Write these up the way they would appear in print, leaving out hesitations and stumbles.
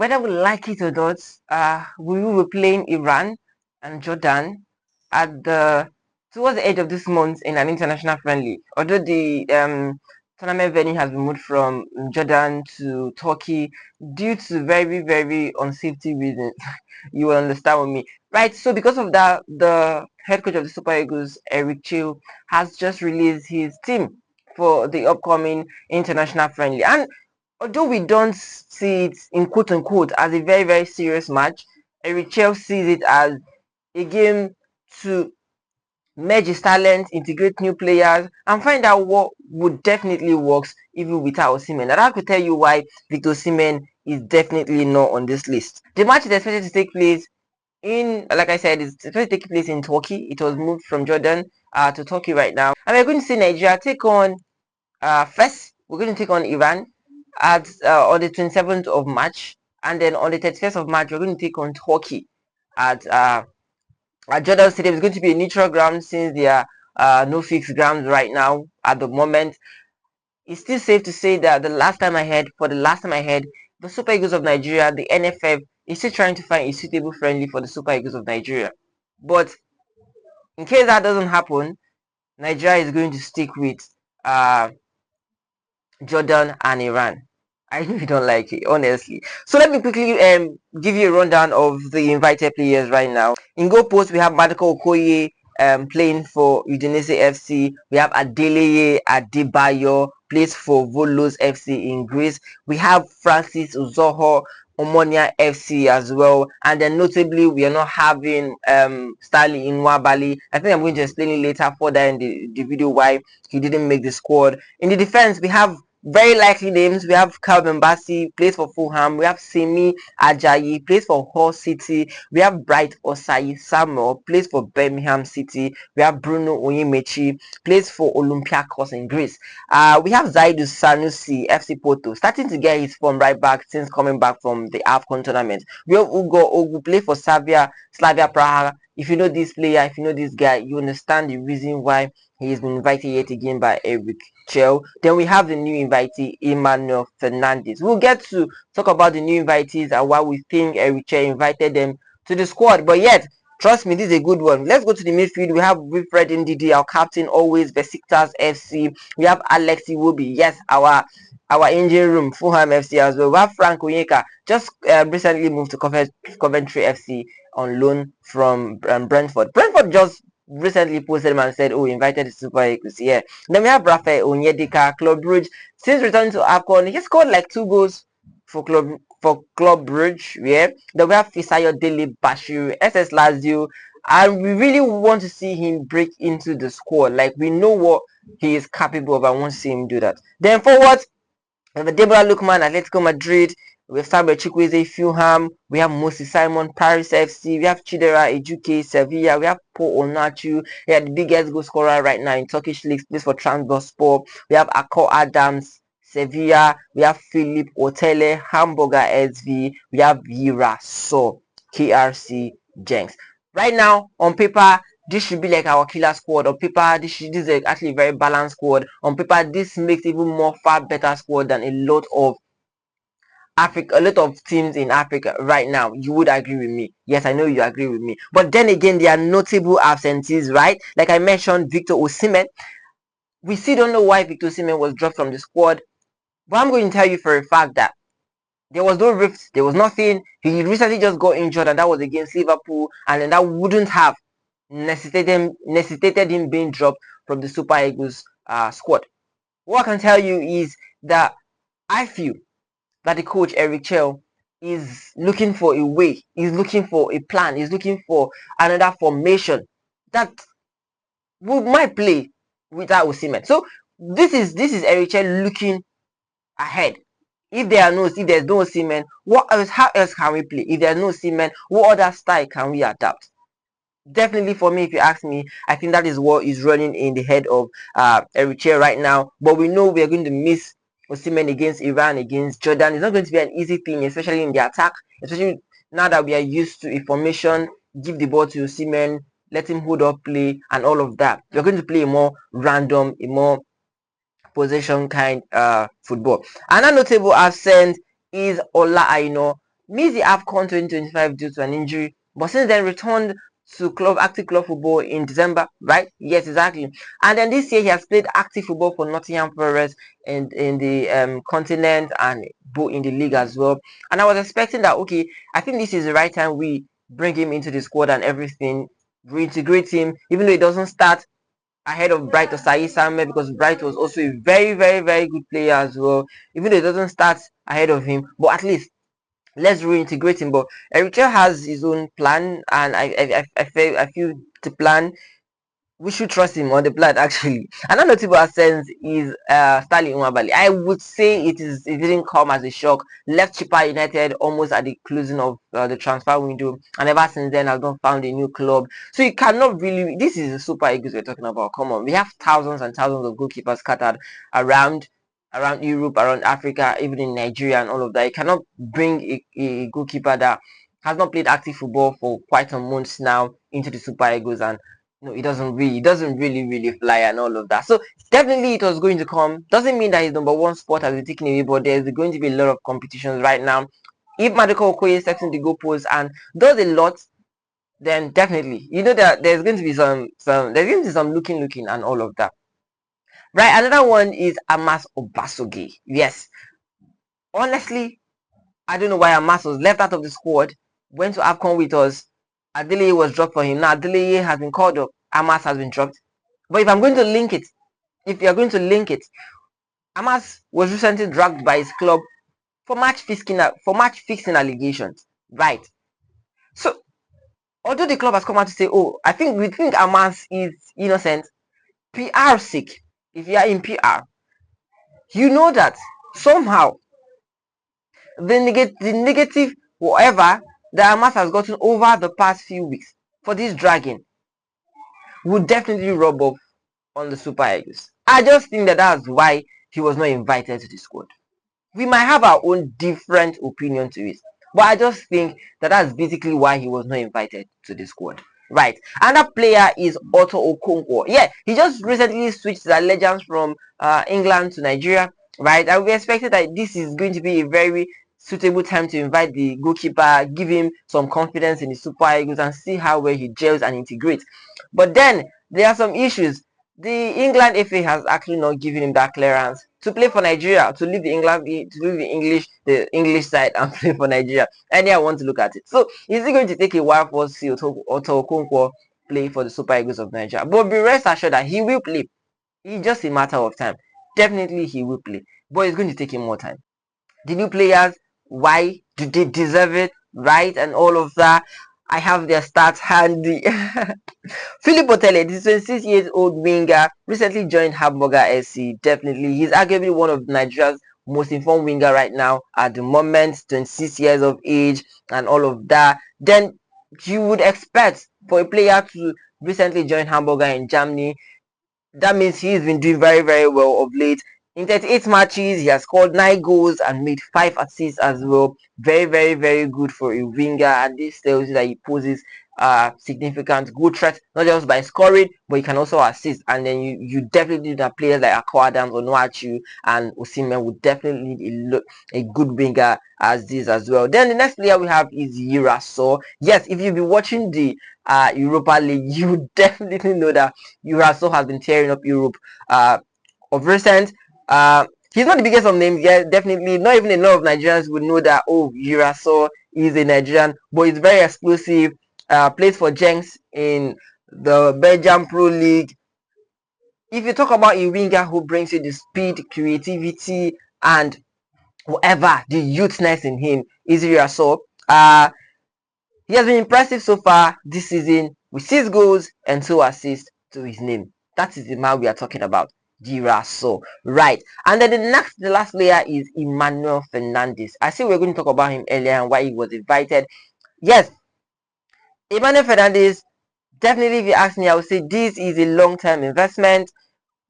whether we like it or not, we will be playing Iran and Jordan at the towards the edge of this month in an international friendly. Although the tournament venue has been moved from Jordan to Turkey due to very unsafety reasons. You will understand with me, right? So because of that, the head coach of the Super Eagles, Eric Chelle, has just released his team for the upcoming international friendly. And although we don't see it in quote unquote as a very serious match, Eric Chelle sees it as a game to merge his talent, integrate new players, and find out what would definitely works even without Osimhen. And I could tell you why Victor Osimhen is definitely not on this list. The match is expected to take place in, like I said, it's supposed to take place in Turkey. It was moved from Jordan to Turkey right now, and we're going to see Nigeria take on first. We're going to take on Iran at on the 27th of March, and then on the 31st of March, we're going to take on Turkey at Jordan Stadium. Is going to be a neutral ground since there are no fixed grounds right now at the moment. It's still safe to say that the last time I heard, the Super Eagles of Nigeria, the NFF, is still trying to find a suitable friendly for the Super Eagles of Nigeria. But in case that doesn't happen, Nigeria is going to stick with Jordan and Iran. I really don't like it, honestly. So let me quickly give you a rundown of the invited players right now. In goal post, we have Madiko Okoye playing for Udinese FC. We have Adeleye Adebayo, plays for Volos FC in Greece. We have Francis Uzoho, Omonia FC as well. And then notably, we are not having Stanley Nwabali. I think I'm going to explain it later further in the video why he didn't make the squad. In the defense, we have very likely names. We have Calvin Bassey, plays for Fulham. We have Simi Ajayi, plays for Hull City. We have Bright Osayi Samuel, plays for Birmingham City. We have Bruno Onyemechi, plays for Olympiacos in Greece. We have Zaidu Sanusi, FC Porto, starting to get his form right back since coming back from the AFCON tournament. We have Ugo Ogu, play for Slavia Praha. If you know this player, if you know this guy, you understand the reason why he has been invited yet again by Eric Chelle. Then we have the new invitee, Emmanuel Fernandez. We'll get to talk about the new invitees and why we think Eric Chelle invited them to the squad. But yet, trust me, this is a good one. Let's go to the midfield. We have Wilfred Ndidi, our captain, always Besiktas FC. We have Alex Iwobi, yes, our engine room, Fulham FC as well. We have Frank Onyeka, just recently moved to Coventry FC on loan from Brentford. Brentford just recently posted him and said, oh, invited the Super Eagles. Yeah. Then we have Rafael Onyedika, Club Brugge. Since returning to AFCON, he scored like 2 goals for Club Brugge. Yeah. Then we have Fisayo Dele Bashiru, SS Lazio. And we really want to see him break into the squad. Like, we know what he is capable of. I want to see him do that. Then forward, we have Deborah Lookman, Atletico Madrid. We have Samuel Chukwueze, Fulham. We have Moses Simon, Paris FC. We have Chidera Ejuke, Sevilla. We have Paul Onachu. We have the biggest goal scorer right now in Turkish leagues, plays for Trabzonspor. We have Akko Adams, Sevilla. We have Philip Otele, Hamburger SV. We have Yira Sor, KRC Jenks. Right now, on paper, this should be like our killer squad. On paper, this is actually a very balanced squad. On paper, this makes even more far better squad than a lot of teams in Africa right now. You would agree with me. Yes, I know you agree with me. But then again, there are notable absentees, right? Like I mentioned, Victor Osimhen. We still don't know why Victor Osimhen was dropped from the squad. But I'm going to tell you for a fact that there was no rift, there was nothing. He recently just got injured, and that was against Liverpool, and then that wouldn't have necessitated him being dropped from the Super Eagles squad. What I can tell you is that I feel that the coach Eric Chelle is looking for a way, he's looking for a plan, he's looking for another formation that might play without Osimhen. So this is Eric Chelle looking ahead. If there's no Osimhen, how else can we play? If there's no Osimhen, what other style can we adapt? Definitely for me, if you ask me, I think that is what is running in the head of Eric Chelle right now. But we know we are going to miss Osimhen against Iran, against Jordan. It's not going to be an easy thing, especially in the attack, especially now that we are used to a formation, give the ball to Osimhen, let him hold up play and all of that. We're going to play a more random, a more possession kind football. Another notable absent is Ola Aino. missed the AFCON 2025 due to an injury, but since then returned to active club football in December, right? Yes, exactly. And then this year he has played active football for Nottingham Forest in the continent and both in the league as well. And I was expecting that, okay, I think this is the right time we bring him into the squad and everything, reintegrate him, even though he doesn't start ahead of Bright Osayi Samuel, because Bright was also a very, very, very good player as well, even though he doesn't start ahead of him, but at least let's reintegrate him. But Eric Chelle has his own plan, and I feel the plan, we should trust him on the plan actually. Another notable sense is Stanley Nwabali. I would say it didn't come as a shock. Left Chippa United almost at the closing of the transfer window, and ever since then has not found a new club. So you cannot really, this is the Super Eagles we're talking about. Come on, we have thousands and thousands of goalkeepers scattered around Europe, around Africa, even in Nigeria and all of that. You cannot bring a goalkeeper that has not played active football for quite some months now into the Super Eagles, and no, it doesn't really fly and all of that. So definitely it was going to come. Doesn't mean that his number one spot has been taken away, but there's going to be a lot of competitions right now. If Maduka Okoye steps in the goalpost and does a lot, then definitely, you know, that there's going to be some looking and all of that. Right, another one is Amas Obasoge. Yes, honestly, I don't know why Amas was left out of the squad. Went to AFCON with us. Adelaide was dropped for him. Now Adelaide has been called up. Amas has been dropped. But if I'm going to link it, if you're going to link it, Amas was recently dragged by his club for match fixing allegations. Right. So although the club has come out to say, oh, we think Amas is innocent, PR sake, if you are in PR, you know that somehow the negative whatever that Amas has gotten over the past few weeks for this dragging would definitely rub off on the Super Eagles. I just think that that's why he was not invited to the squad. We might have our own different opinion to it, but I just think that that's basically why he was not invited to the squad. Right. Another player is Otto Okonkwo. Yeah, he just recently switched his allegiance from England to Nigeria. Right. And we expected that this is going to be a very suitable time to invite the goalkeeper, give him some confidence in the Super Eagles and see how well he gels and integrates. But then there are some issues. The England FA has actually not given him that clearance to play for Nigeria, to leave the English side and play for Nigeria. And I want to look at it. So is it going to take a while for us to see Otto Okonkwo play for the Super Eagles of Nigeria? But be rest assured that he will play. It's just a matter of time. Definitely he will play. But it's going to take him more time. The new players, why do they deserve it? Right, and all of that. I have their stats handy. Philip Otele, this 26-year-old winger, recently joined Hamburger SC. Definitely, he's arguably one of Nigeria's most informed winger right now at the moment, 26 years of age and all of that. Then you would expect for a player to recently join Hamburger in Germany, that means he's been doing very, very well of late. In 38 matches, he has scored 9 goals and made 5 assists as well. Very, very, very good for a winger, and this tells you that he poses significant good threat, not just by scoring, but he can also assist. And then you definitely need that players like Akwa Adams, Onuachu, and Osimhen would definitely need a good winger as this as well. Then the next player we have is Yira Sor. Yes, if you've been watching the Europa League, you definitely know that Yira Sor has been tearing up Europe of recent. He's not the biggest of names yet. Definitely not even a lot of Nigerians would know that, oh, Yira Sor is a Nigerian, but he's very explosive. Plays for Jenks in the Belgian Pro League. If you talk about a winger who brings you the speed, creativity, and whatever, the youthness in him, is Yira Sor. He has been impressive so far this season with 6 goals and 2 assists to his name. That is the man we are talking about, Yira Sor. Right. And then the last player is Emmanuel Fernandez. I see we're going to talk about him earlier and why he was invited. Yes, Emmanuel Fernandez, definitely, if you ask me, I would say this is a long-term investment.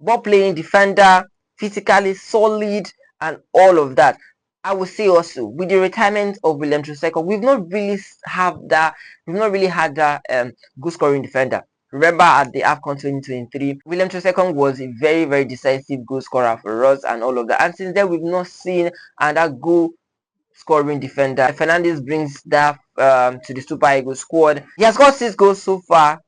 Ball playing defender, physically solid, and all of that. I would say also with the retirement of William Troseko, we've not really had that goal scoring defender. Remember at the AFCON 2023, William Troseko was a very, very decisive goal scorer for us and all of that. And since then, we've not seen another goal scoring defender. Fernandez brings that to the Super Eagles squad. He has got 6 goals so far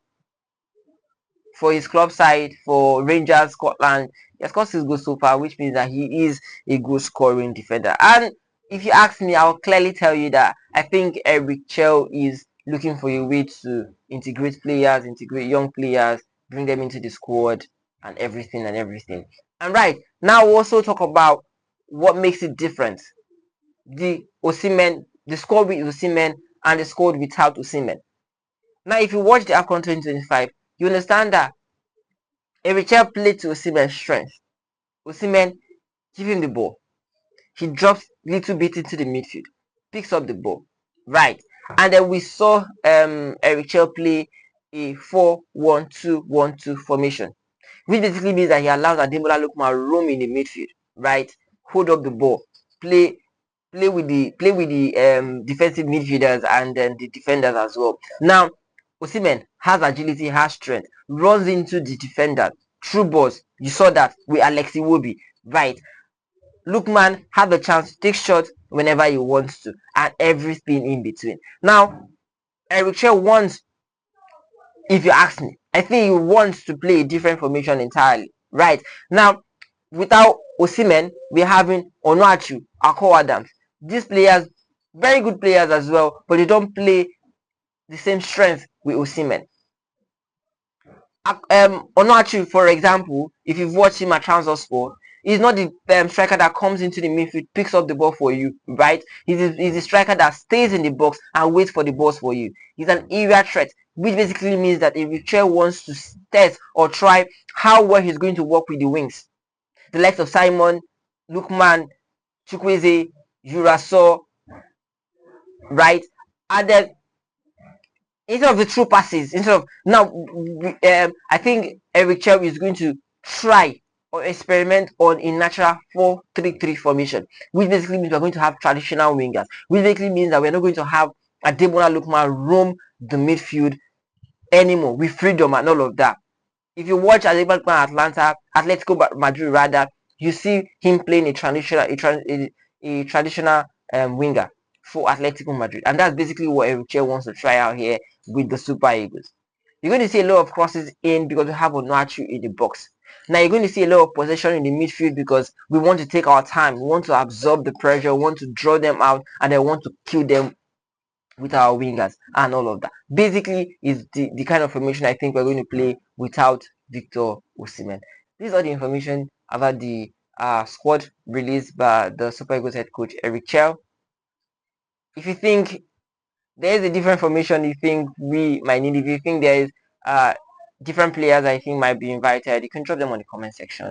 for his club side for Rangers Scotland. He has got 6 goals so far, which means that he is a good scoring defender. And if you ask me, I'll clearly tell you that I think Eric Chelle is looking for a way to integrate players, integrate young players, bring them into the squad and everything and everything. And right now, we'll also talk about what makes it different. The Osimhen, the squad with Osimhen and the squad without Osimhen. Now, if you watch the AFCON 2025, you understand that Eric Chelle played to Osimhen's strength. Osimhen give him the ball. He drops little bit into the midfield, picks up the ball, right? And then we saw Eric Chelle play a 4-1-2-1-2 formation, which basically means that he allows Ademola Lookman roam in the midfield, right? Hold up the ball, play with the defensive midfielders and then the defenders as well. Now, Osimhen has agility, has strength, runs into the defender, through balls. You saw that with Alexi Iwobi, right? Lookman have a chance to take shots whenever he wants to, and everything in between. Now, Eric Chelle wants, if you ask me, I think he wants to play a different formation entirely, right? Now, without Osimhen, we're having Onuachu, Akko Adams. These players, very good players as well, but they don't play the same strength with Osimhen. Onuachu, for example, if you've watched him at Trabzonspor, he's not the striker that comes into the midfield, picks up the ball for you, right? He's a striker that stays in the box and waits for the balls for you. He's an area threat, which basically means that if Chelle wants to test or try how well he's going to work with the wings, the likes of Simon, Lookman, Chukwueze, Yira Sor, right? And then instead of the true passes, instead of now, I think Eric Chelle is going to try or experiment on a natural 4-3-3 formation, which basically means we're going to have traditional wingers, which basically means that we're not going to have Ademola Lookman roam the midfield anymore with freedom and all of that. If you watch Ademola Lookman at Atletico Madrid rather, you see him playing a traditional winger for Atletico Madrid, and that's basically what Eric Chelle wants to try out here with the Super Eagles. You're going to see a lot of crosses in because we have Onuachu in the box. Now you're going to see a lot of possession in the midfield because we want to take our time, we want to absorb the pressure, we want to draw them out, and then want to kill them with our wingers and all of that. Basically, is the kind of formation I think we're going to play without Victor Osimhen. These are the information about the squad released by the Super Eagles head coach Eric Chelle. If you think there is a different formation you think we might need, if you think there is different players I think might be invited, you can drop them on the comment section.